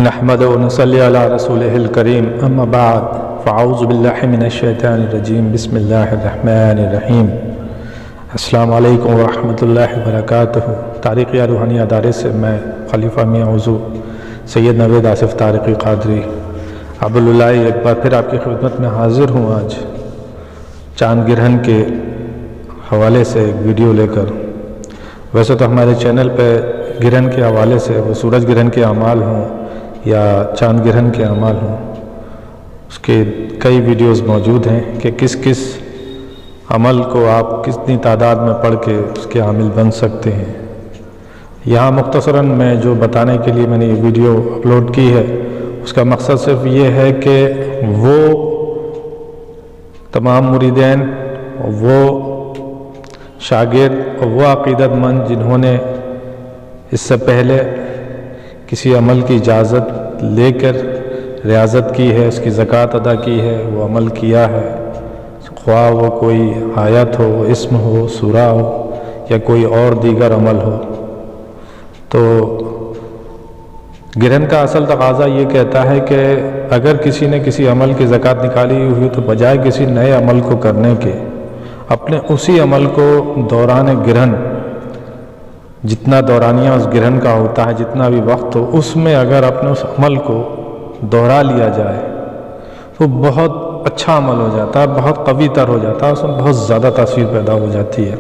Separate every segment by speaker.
Speaker 1: نحمد و نصلی علی رسولہ الکریم اما بعد فاعوذ باللہ من الشیطان الرجیم بسم اللہ الرحمن الرحیم السلام علیکم ورحمۃ اللہ وبرکاتہ۔ تاریخیہ روحانی ادارے سے میں خلیفہ میاں عضو سید نوید آصف طارقی قادری عبداللہ ایک بار پھر آپ کی خدمت میں حاضر ہوں آج چاند گرہن کے حوالے سے ایک ویڈیو لے کر۔ ویسے تو ہمارے چینل پہ گرہن کے حوالے سے وہ سورج گرہن کے اعمال ہوں یا چاند گرہن کے اعمال ہوں، اس کے کئی ویڈیوز موجود ہیں کہ کس کس عمل کو آپ کتنی تعداد میں پڑھ کے اس کے عامل بن سکتے ہیں۔ یہاں مختصراً میں جو بتانے کے لیے میں نے یہ ویڈیو اپلوڈ کی ہے، اس کا مقصد صرف یہ ہے کہ وہ تمام مریدین، وہ شاگرد اور وہ عقیدت مند جنہوں نے اس سے پہلے کسی عمل کی اجازت لے کر ریاضت کی ہے، اس کی زکوٰۃ ادا کی ہے، وہ عمل کیا ہے، خواہ وہ کوئی آیت ہو، اسم ہو، سورہ ہو یا کوئی اور دیگر عمل ہو۔ تو گرہن کا اصل تقاضا یہ کہتا ہے کہ اگر کسی نے کسی عمل کی زکوٰۃ نکالی ہوئی تو بجائے کسی نئے عمل کو کرنے کے اپنے اسی عمل کو دوران گرہن، جتنا دورانیہ اس گرہن کا ہوتا ہے، جتنا بھی وقت ہو، اس میں اگر اپنے اس عمل کو دہرا لیا جائے تو بہت اچھا عمل ہو جاتا ہے، بہت قوی تر ہو جاتا ہے، اس میں بہت زیادہ تاثیر پیدا ہو جاتی ہے۔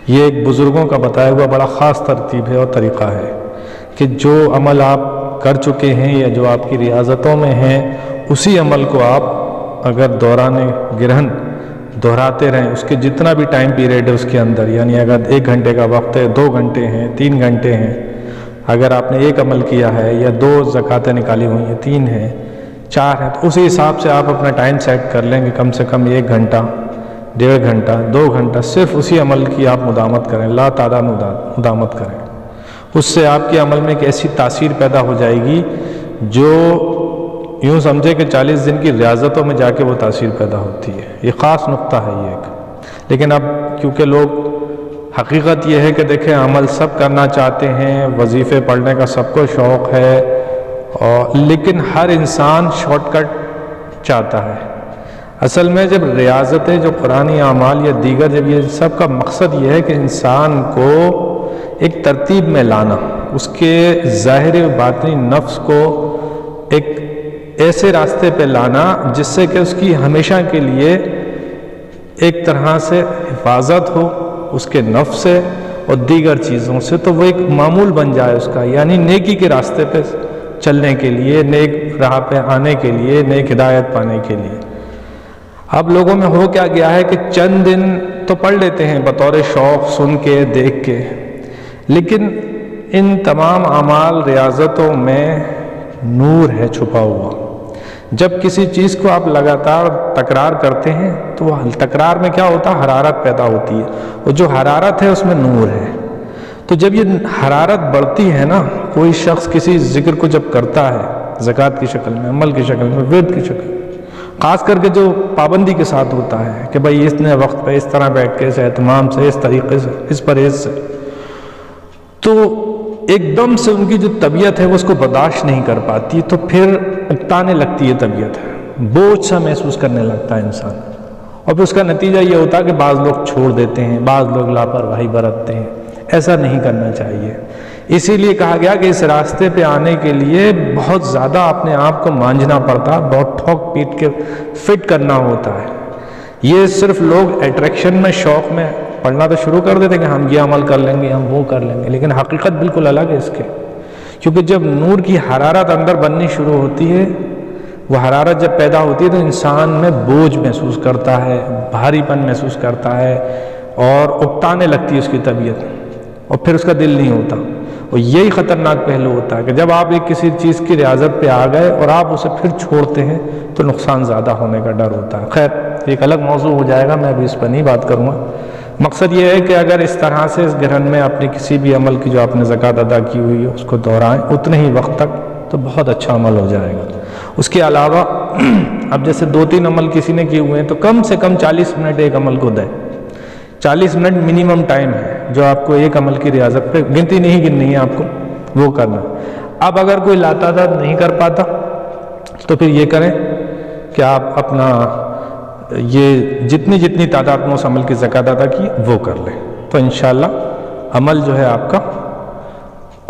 Speaker 1: یہ ایک بزرگوں کا بتایا ہوا بڑا خاص ترتیب ہے اور طریقہ ہے کہ جو عمل آپ کر چکے ہیں یا جو آپ کی ریاضتوں میں ہیں، اسی عمل کو آپ اگر دوران گرہن دہراتے رہیں، اس کے جتنا بھی ٹائم پیریڈ ہے اس کے اندر، یعنی اگر 1 گھنٹے کا وقت ہے، 2 گھنٹے ہیں، 3 گھنٹے ہیں، اگر آپ نے ایک عمل کیا ہے یا 2 زکوٰۃیں نکالی ہوئی ہیں، 3 ہیں، 4 ہیں، تو اسی حساب سے آپ اپنا ٹائم سیٹ کر لیں کہ کم سے کم 1 گھنٹہ، 1.5 گھنٹہ، 2 گھنٹہ صرف اسی عمل کی آپ مداومت کریں، لا تعداد مداومت کریں۔ اس سے آپ کے عمل میں ایک ایسی تاثیر پیدا ہو جائے گی جو یوں سمجھے کہ 40 دن کی ریاضتوں میں جا کے وہ تاثیر پیدا ہوتی ہے۔ یہ خاص نقطہ ہے یہ ایک، لیکن اب کیونکہ لوگ حقیقت یہ ہے کہ دیکھیں عمل سب کرنا چاہتے ہیں، وظیفے پڑھنے کا سب کو شوق ہے، لیکن ہر انسان شارٹ کٹ چاہتا ہے۔ اصل میں جب ریاضتیں، جو قرآنی اعمال یا دیگر، جب یہ سب کا مقصد یہ ہے کہ انسان کو ایک ترتیب میں لانا، اس کے ظاہری و باطنی نفس کو ایک ایسے راستے پہ لانا جس سے کہ اس کی ہمیشہ کے لیے ایک طرح سے حفاظت ہو اس کے نفس سے اور دیگر چیزوں سے، تو وہ ایک معمول بن جائے اس کا، یعنی نیکی کے راستے پہ چلنے کے لیے، نیک راہ پہ آنے کے لیے، نیک ہدایت پانے کے لیے۔ اب لوگوں میں ہو کیا گیا ہے کہ چند دن تو پڑھ لیتے ہیں بطور شوق، سن کے، دیکھ کے، لیکن ان تمام اعمال ریاضتوں میں نور ہے چھپا ہوا۔ جب کسی چیز کو آپ لگاتار تکرار کرتے ہیں تو وہ تکرار میں کیا ہوتا ہے؟ حرارت پیدا ہوتی ہے، اور جو حرارت ہے اس میں نور ہے۔ تو جب یہ حرارت بڑھتی ہے نا، کوئی شخص کسی ذکر کو جب کرتا ہے زکوٰۃ کی شکل میں، عمل کی شکل میں، ورد کی شکل میں، خاص کر کے جو پابندی کے ساتھ ہوتا ہے کہ بھائی اس نے وقت پہ اس طرح بیٹھ کے، اس اہتمام سے، اس طریقے سے، اس پرہیز سے، تو ایک دم سے ان کی جو طبیعت ہے وہ اس کو برداشت نہیں کر پاتی، تو پھر اکتانے لگتی ہے طبیعت، بوجھ سا محسوس کرنے لگتا ہے انسان، اور پھر اس کا نتیجہ یہ ہوتا ہے کہ بعض لوگ چھوڑ دیتے ہیں، بعض لوگ لاپرواہی برتتے ہیں۔ ایسا نہیں کرنا چاہیے۔ اسی لیے کہا گیا کہ اس راستے پہ آنے کے لیے بہت زیادہ اپنے آپ کو مانجنا پڑتا، بہت ٹھوک پیٹ کے فٹ کرنا ہوتا ہے۔ یہ صرف لوگ اٹریکشن میں، شوق میں پڑھنا تو شروع کر دیتے کہ ہم یہ عمل کر لیں گے، ہم وہ کر لیں گے، لیکن حقیقت بالکل الگ ہے اس کے، کیونکہ جب نور کی حرارت اندر بننی شروع ہوتی ہے، وہ حرارت جب پیدا ہوتی ہے تو انسان میں بوجھ محسوس کرتا ہے، بھاری پن محسوس کرتا ہے، اور اکتانے لگتی ہے اس کی طبیعت، اور پھر اس کا دل نہیں ہوتا۔ اور یہی خطرناک پہلو ہوتا ہے کہ جب آپ ایک کسی چیز کی ریاضت پہ آ گئے اور آپ اسے پھر چھوڑتے ہیں تو نقصان زیادہ ہونے کا ڈر ہوتا ہے۔ خیر، ایک الگ موضوع ہو جائے گا، میں ابھی اس پر نہیں بات کروں گا۔ مقصد یہ ہے کہ اگر اس طرح سے اس گرہن میں اپنی کسی بھی عمل کی جو آپ نے زکوٰۃ ادا کی ہوئی ہے اس کو دہرائیں اتنے ہی وقت تک، تو بہت اچھا عمل ہو جائے گا۔ اس کے علاوہ اب جیسے 2-3 عمل کسی نے کیے ہوئے ہیں تو کم سے کم 40 منٹ ایک عمل کو دیں۔ 40 منٹ منیمم ٹائم ہے جو آپ کو ایک عمل کی ریاضت پہ، گنتی نہیں گننی ہے آپ کو، وہ کرنا۔ اب اگر کوئی لاتعداد نہیں کر پاتا تو پھر یہ کریں کہ آپ اپنا یہ جتنی تعداد میں اس عمل کی زکوٰۃ ادا کی وہ کر لیں، تو انشاءاللہ عمل جو ہے آپ کا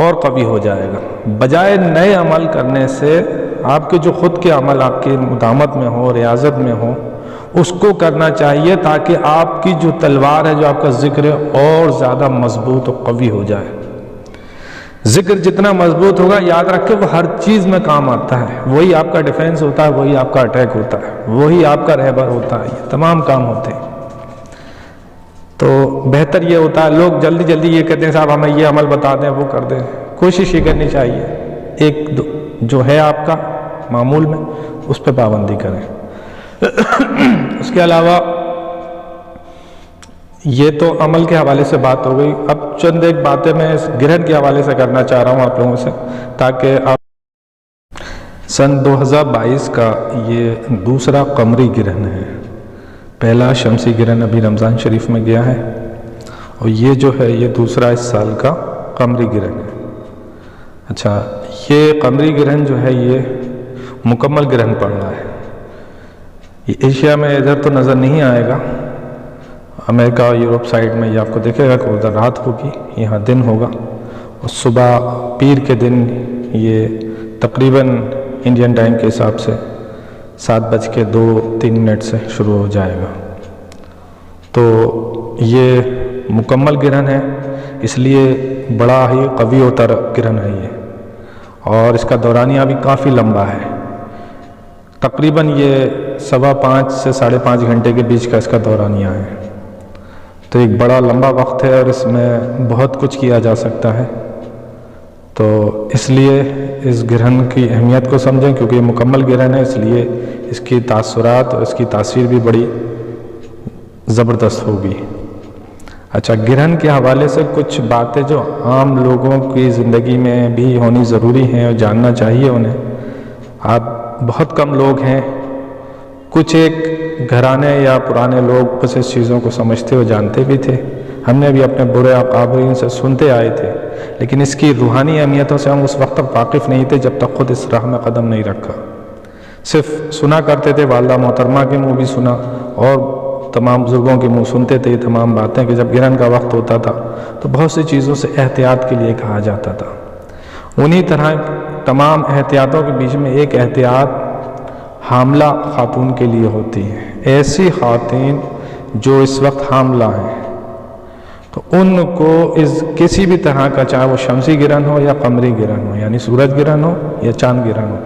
Speaker 1: اور قوی ہو جائے گا۔ بجائے نئے عمل کرنے سے آپ کے جو خود کے عمل آپ کی مداومت میں ہو، ریاضت میں ہو، اس کو کرنا چاہیے تاکہ آپ کی جو تلوار ہے، جو آپ کا ذکر ہے، اور زیادہ مضبوط و قوی ہو جائے۔ ذکر جتنا مضبوط ہوگا، یاد رکھیں وہ ہر چیز میں کام آتا ہے، وہی آپ کا ڈیفینس ہوتا ہے، وہی آپ کا اٹیک ہوتا ہے، وہی آپ کا رہبر ہوتا ہے، یہ تمام کام ہوتے ہیں۔ تو بہتر یہ ہوتا ہے، لوگ جلدی جلدی یہ کہتے ہیں صاحب ہمیں یہ عمل بتا دیں، وہ کر دیں۔ کوشش یہ کرنی چاہیے ایک جو ہے آپ کا معمول میں اس پہ پابندی کریں۔ اس کے علاوہ یہ تو عمل کے حوالے سے بات ہو گئی، اب چند ایک باتیں میں اس گرہن کے حوالے سے کرنا چاہ رہا ہوں آپ لوگوں سے، تاکہ آپ سن 2022 کا یہ دوسرا قمری گرہن ہے، پہلا شمسی گرہن ابھی رمضان شریف میں گیا ہے، اور یہ جو ہے یہ دوسرا اس سال کا قمری گرہن ہے۔ اچھا، یہ قمری گرہن جو ہے یہ مکمل گرہن پڑ رہا ہے، یہ ایشیا میں ادھر تو نظر نہیں آئے گا، امریکہ اور یورپ سائڈ میں یہ آپ کو دیکھے گا کہ ادھر رات ہوگی، یہاں دن ہوگا، اور صبح پیر کے دن یہ تقریباً انڈین ٹائم کے حساب سے 7:02-3 سے شروع ہو جائے گا۔ تو یہ مکمل گرہن ہے، اس لیے بڑا ہی قوی و تر گرہن ہے یہ، اور اس کا دورانیہ بھی کافی لمبا ہے، تقریباً یہ 5.25 سے 5.5 گھنٹے کے بیچ کا اس کا دورانیہ ہے۔ تو ایک بڑا لمبا وقت ہے، اور اس میں بہت کچھ کیا جا سکتا ہے، تو اس لیے اس گرہن کی اہمیت کو سمجھیں، کیونکہ یہ مکمل گرہن ہے، اس لیے اس کی تاثرات اور اس کی تاثیر بھی بڑی زبردست ہوگی۔ اچھا، گرہن کے حوالے سے کچھ باتیں جو عام لوگوں کی زندگی میں بھی ہونی ضروری ہیں اور جاننا چاہیے انہیں۔ آپ بہت کم لوگ ہیں، کچھ ایک گھرانے یا پرانے لوگ بس اس چیزوں کو سمجھتے اور جانتے بھی تھے، ہم نے بھی اپنے برے اکابرین سے سنتے آئے تھے، لیکن اس کی روحانی اہمیتوں سے ہم اس وقت تک واقف نہیں تھے جب تک خود اس راہ میں قدم نہیں رکھا۔ صرف سنا کرتے تھے، والدہ محترمہ کے منہ بھی سنا اور تمام بزرگوں کے منہ سنتے تھے یہ تمام باتیں، کہ جب گرہن کا وقت ہوتا تھا تو بہت سی چیزوں سے احتیاط کے لیے کہا جاتا تھا۔ انہی طرح تمام احتیاطوں کے بیچ میں ایک احتیاط حاملہ خاتون کے لیے ہوتی ہے۔ ایسی خواتین جو اس وقت حاملہ ہیں، تو ان کو اس کسی بھی طرح کا، چاہے وہ شمسی گرہن ہو یا قمری گرہن ہو، یعنی سورج گرہن ہو یا چاند گرہن ہو،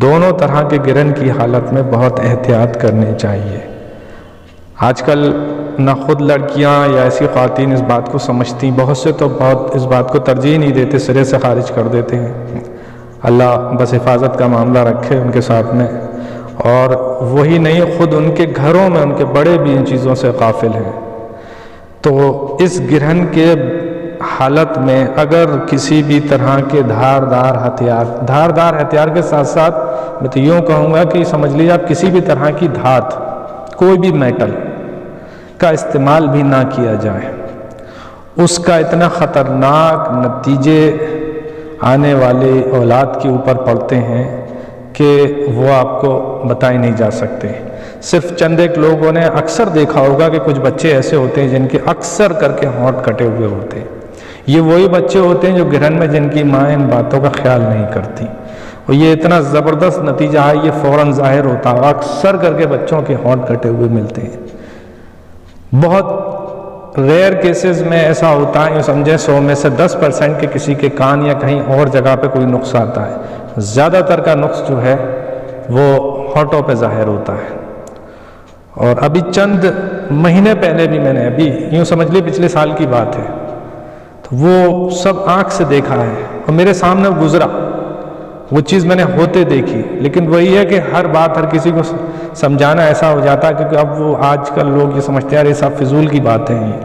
Speaker 1: دونوں طرح کے گرہن کی حالت میں بہت احتیاط کرنی چاہیے۔ آج کل نہ خود لڑکیاں یا ایسی خواتین اس بات کو سمجھتی، بہت سے تو بہت اس بات کو ترجیح نہیں دیتے، سرے سے خارج کر دیتے ہیں۔ اللہ بس حفاظت کا معاملہ رکھے ان کے ساتھ میں، اور وہی نہیں، خود ان کے گھروں میں ان کے بڑے بھی ان چیزوں سے غافل ہیں۔ تو اس گرہن کے حالت میں اگر کسی بھی طرح کے دھاردار ہتھیار کے ساتھ ساتھ میں تو یوں کہوں گا کہ سمجھ لیجیے آپ کسی بھی طرح کی دھات، کوئی بھی میٹل کا استعمال بھی نہ کیا جائے، اس کا اتنا خطرناک نتیجے آنے والے اولاد کے اوپر پڑتے ہیں کہ وہ آپ کو بتائے نہیں جا سکتے۔ صرف چند ایک لوگوں نے اکثر دیکھا ہوگا کہ کچھ بچے ایسے ہوتے ہیں جن کے اکثر کر کے ہونٹ کٹے ہوئے ہوتے ہیں، یہ وہی بچے ہوتے ہیں جو گرہن میں جن کی ماں ان باتوں کا خیال نہیں کرتی، اور یہ اتنا زبردست نتیجہ ہے، یہ فوراً ظاہر ہوتا ہے، اکثر کر کے بچوں کے ہونٹ کٹے ہوئے ملتے ہیں۔ بہت ریئر کیسز میں ایسا ہوتا ہے، یہ سمجھیں 100 میں سے 10% کے کسی کے کان یا کہیں اور جگہ پہ کوئی نقص آتا ہے، زیادہ تر کا نقص جو ہے وہ ہونٹوں پہ ظاہر ہوتا ہے۔ اور ابھی چند مہینے پہلے بھی میں نے، ابھی یوں سمجھ لی پچھلے سال کی بات ہے، تو وہ سب آنکھ سے دیکھا ہے اور میرے سامنے گزرا، وہ چیز میں نے ہوتے دیکھی۔ لیکن وہی ہے کہ ہر بات ہر کسی کو سمجھانا ایسا ہو جاتا ہے، کیونکہ اب وہ آج کل لوگ یہ سمجھتے ہیں یہ سب فضول کی باتیں ہیں۔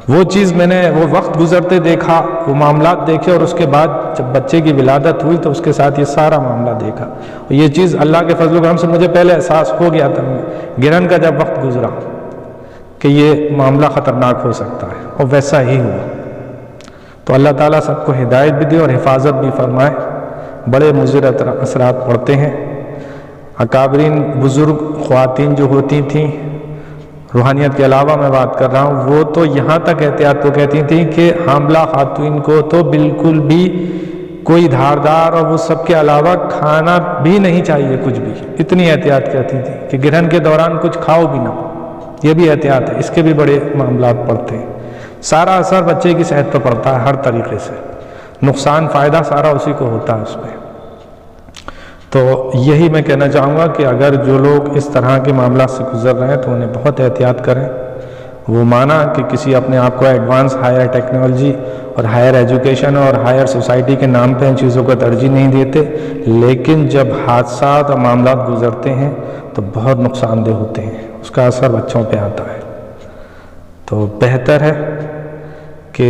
Speaker 1: وہ چیز میں نے وہ وقت گزرتے دیکھا، وہ معاملات دیکھے، اور اس کے بعد جب بچے کی ولادت ہوئی تو اس کے ساتھ یہ سارا معاملہ دیکھا، اور یہ چیز اللہ کے فضل و کرم سے مجھے پہلے احساس ہو گیا تھا گرہن کا جب وقت گزرا کہ یہ معاملہ خطرناک ہو سکتا ہے، اور ویسا ہی ہوا۔ تو اللہ تعالیٰ سب کو ہدایت بھی دے اور حفاظت بھی فرمائے۔ بڑے مضر اثرات پڑتے ہیں۔ اکابرین بزرگ خواتین جو ہوتی تھیں، روحانیت کے علاوہ میں بات کر رہا ہوں، وہ تو یہاں تک احتیاط کو کہتی تھیں کہ حاملہ خواتین کو تو بالکل بھی کوئی دھاردار اور وہ سب کے علاوہ کھانا بھی نہیں چاہیے، کچھ بھی، اتنی احتیاط کرتی تھی کہ گرہن کے دوران کچھ کھاؤ بھی نہ، یہ بھی احتیاط ہے، اس کے بھی بڑے معاملات پڑتے ہیں۔ سارا اثر بچے کی صحت پر پڑتا ہے ہر طریقے سے، نقصان فائدہ سارا اسی کو ہوتا ہے اس پہ۔ تو یہی میں کہنا چاہوں گا کہ اگر جو لوگ اس طرح کے معاملات سے گزر رہے ہیں تو انہیں بہت احتیاط کریں۔ وہ مانا کہ کسی اپنے آپ کو ایڈوانس ہائر ٹیکنالوجی اور ہائر ایجوکیشن اور ہائر سوسائٹی کے نام پہ ان چیزوں کو ترجیح نہیں دیتے، لیکن جب حادثات اور معاملات گزرتے ہیں تو بہت نقصان دہ ہوتے ہیں، اس کا اثر بچوں پہ آتا ہے۔ تو بہتر ہے کہ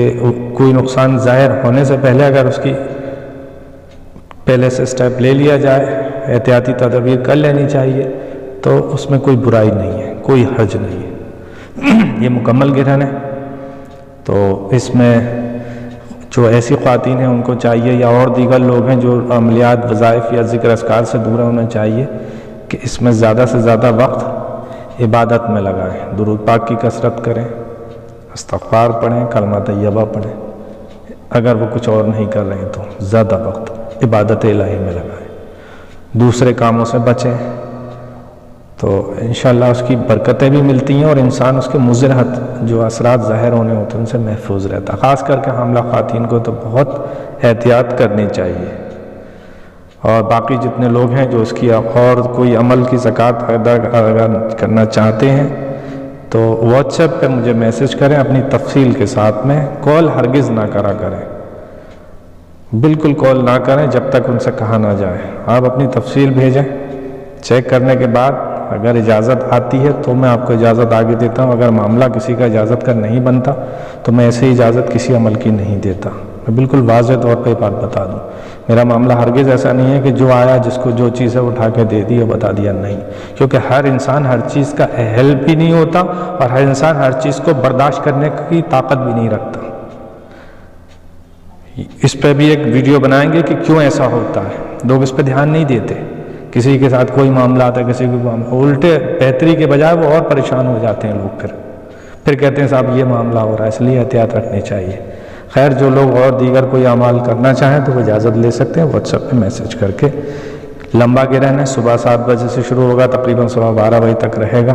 Speaker 1: کوئی نقصان ظاہر ہونے سے پہلے اگر اس کی پہلے سے سٹیپ لے لیا جائے، احتیاطی تدابیر کر لینی چاہیے، تو اس میں کوئی برائی نہیں ہے، کوئی حرج نہیں ہے۔ یہ مکمل گرہن ہے، تو اس میں جو ایسی خواتین ہیں ان کو چاہیے، یا اور دیگر لوگ ہیں جو عملیات، وظائف یا ذکر اذکار سے دور ہیں، انہیں چاہیے کہ اس میں زیادہ سے زیادہ وقت عبادت میں لگائیں، درود پاک کی کثرت کریں، استغفار پڑھیں، کلمہ طیبہ پڑھیں، اگر وہ کچھ اور نہیں کر رہے ہیں تو زیادہ وقت عبادت الہی میں لگائیں، دوسرے کاموں سے بچیں، تو انشاءاللہ اس کی برکتیں بھی ملتی ہیں اور انسان اس کے مضرحت جو اثرات ظاہر ہونے ہوتے ہیں ان سے محفوظ رہتا ہے۔ خاص کر کے حاملہ خواتین کو تو بہت احتیاط کرنی چاہیے، اور باقی جتنے لوگ ہیں جو اس کی اور کوئی عمل کی زکوٰۃ ادا کرنا چاہتے ہیں تو واٹس ایپ پہ مجھے میسج کریں اپنی تفصیل کے ساتھ میں، کال ہرگز نہ کرا کریں، بالکل کال نہ کریں جب تک ان سے کہا نہ جائے۔ آپ اپنی تفصیل بھیجیں، چیک کرنے کے بعد اگر اجازت آتی ہے تو میں آپ کو اجازت آگے دیتا ہوں، اگر معاملہ کسی کا اجازت کا نہیں بنتا تو میں ایسے اجازت کسی عمل کی نہیں دیتا۔ میں بالکل واضح طور پہ بات بتا دوں، میرا معاملہ ہرگز ایسا نہیں ہے کہ جو آیا جس کو جو چیز ہے اٹھا کے دے دی اور بتا دیا، نہیں، کیونکہ ہر انسان ہر چیز کا اہل بھی نہیں ہوتا اور ہر انسان ہر چیز کو برداشت کرنے کی طاقت بھی نہیں رکھتا۔ اس پہ بھی ایک ویڈیو بنائیں گے کہ کیوں ایسا ہوتا ہے، لوگ اس پہ دھیان نہیں دیتے، کسی کے ساتھ کوئی معاملہ آتا ہے، کسی کو الٹے بہتری کے بجائے وہ اور پریشان ہو جاتے ہیں لوگ، پھر کہتے ہیں صاحب یہ معاملہ ہو رہا ہے، اس لیے احتیاط رکھنی چاہیے۔ خیر، جو لوگ اور دیگر کوئی اعمال کرنا چاہیں تو وہ اجازت لے سکتے ہیں واٹس ایپ پہ میسج کر کے۔ لمبا گرہن ہے، صبح 7 بجے سے شروع ہوگا، تقریباً صبح 12 بجے تک رہے گا،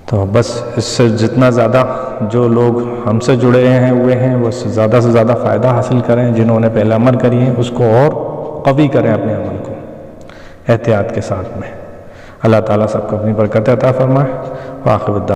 Speaker 1: تو بس اس سے جتنا زیادہ جو لوگ ہم سے جڑے ہوئے ہیں وہ زیادہ سے زیادہ فائدہ حاصل کریں، جنہوں نے پہلے عمل کری ہیں اس کو اور قوی کریں اپنے عمل کو احتیاط کے ساتھ میں۔ اللہ تعالیٰ سب کو اپنی برکت عطا فرمائے۔ وآخر